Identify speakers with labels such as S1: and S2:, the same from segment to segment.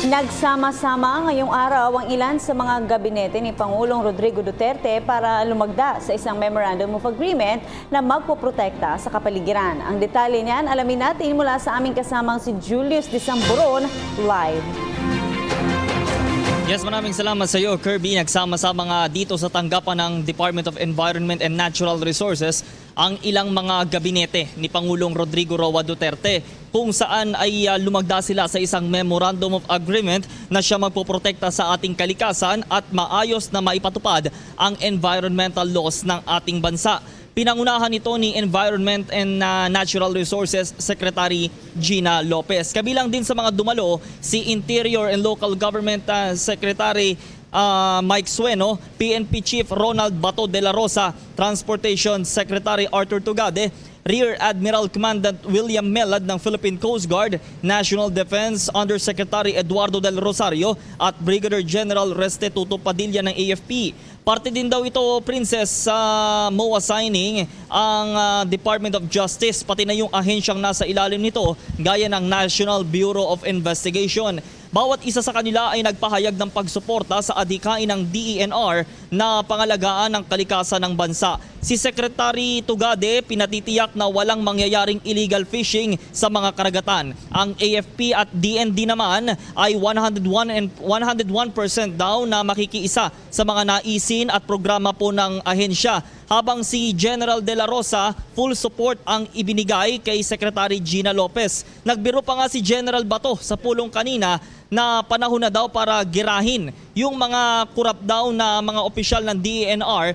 S1: Nagsama-sama ngayong araw ang ilan sa mga gabinete ni Pangulong Rodrigo Duterte para lumagda sa isang Memorandum of Agreement na magpoprotekta sa kapaligiran. Ang detalye niyan alamin natin mula sa aming kasamang si Julius Disamboron live.
S2: Yes, maraming salamat sa iyo, Kirby. Nagsama-sama nga dito sa tanggapan ng Department of Environment and Natural Resources ang ilang mga gabinete ni Pangulong Rodrigo Roa Duterte kung saan ay lumagda sila sa isang Memorandum of Agreement na siya magpoprotekta sa ating kalikasan at maayos na maipatupad ang environmental laws ng ating bansa. Pinangunahan ito ni Environment and Natural Resources Secretary Gina Lopez. Kabilang din sa mga dumalo si Interior and Local Government Secretary Mike Sueno, PNP Chief Ronald Bato de la Rosa, Transportation Secretary Arthur Tugade, Rear Admiral Commandant William Melad ng Philippine Coast Guard, National Defense Undersecretary Eduardo del Rosario at Brigadier General Restituto Padilla ng AFP. Parte din daw ito, Princess, sa MOA signing ang Department of Justice, pati na yung ahensyang nasa ilalim nito gaya ng National Bureau of Investigation. Bawat isa sa kanila ay nagpahayag ng pagsuporta sa adhikain ng DENR na pangalagaan ng kalikasan ng bansa. Si Secretary Tugade pinatitiyak na walang mangyayaring illegal fishing sa mga karagatan. Ang AFP at DND naman ay 101% daw na makikiisa sa mga naisin at programa po ng ahensya. Habang si General De La Rosa, full support ang ibinigay kay Secretary Gina Lopez. Nagbiro pa nga si General Bato sa pulong kanina na panahon na daw para girahin yung mga kurap daw na mga opisyal ng DENR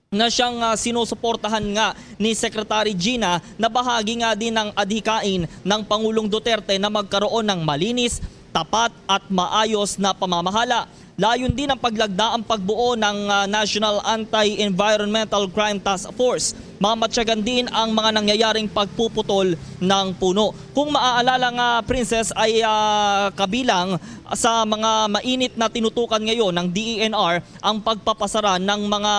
S2: na siyang sinusuportahan nga ni Secretary Gina na bahagi nga din ng adhikain ng Pangulong Duterte na magkaroon ng malinis, tapat at maayos na pamamahala. Layon din ang paglagda ang pagbuo ng National Anti-Environmental Crime Task Force. Mamatyagan din ang mga nangyayaring pagpuputol ng puno. Kung maaalala nga, Princess, ay kabilang sa mga mainit na tinutukan ngayon ng DENR ang pagpapasara ng mga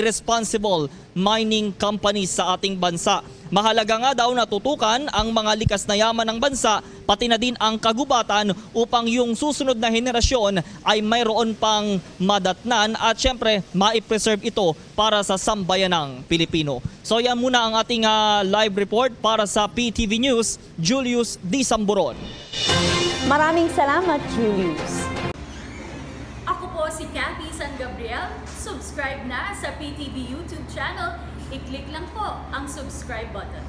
S2: irresponsible mining companies sa ating bansa. Mahalaga nga daw na tutukan ang mga likas na yaman ng bansa, pati na din ang kagubatan upang yung susunod na henerasyon ay mayroon pang madatnan at syempre maipreserve ito para sa sambayanang Pilipino. So yan muna ang ating live report para sa PTV News, Julius Disamboron.
S1: Maraming salamat, Julius.
S3: Ako po si Cathy San Gabriel. Subscribe na sa PTV YouTube channel. I-click lang po ang subscribe button.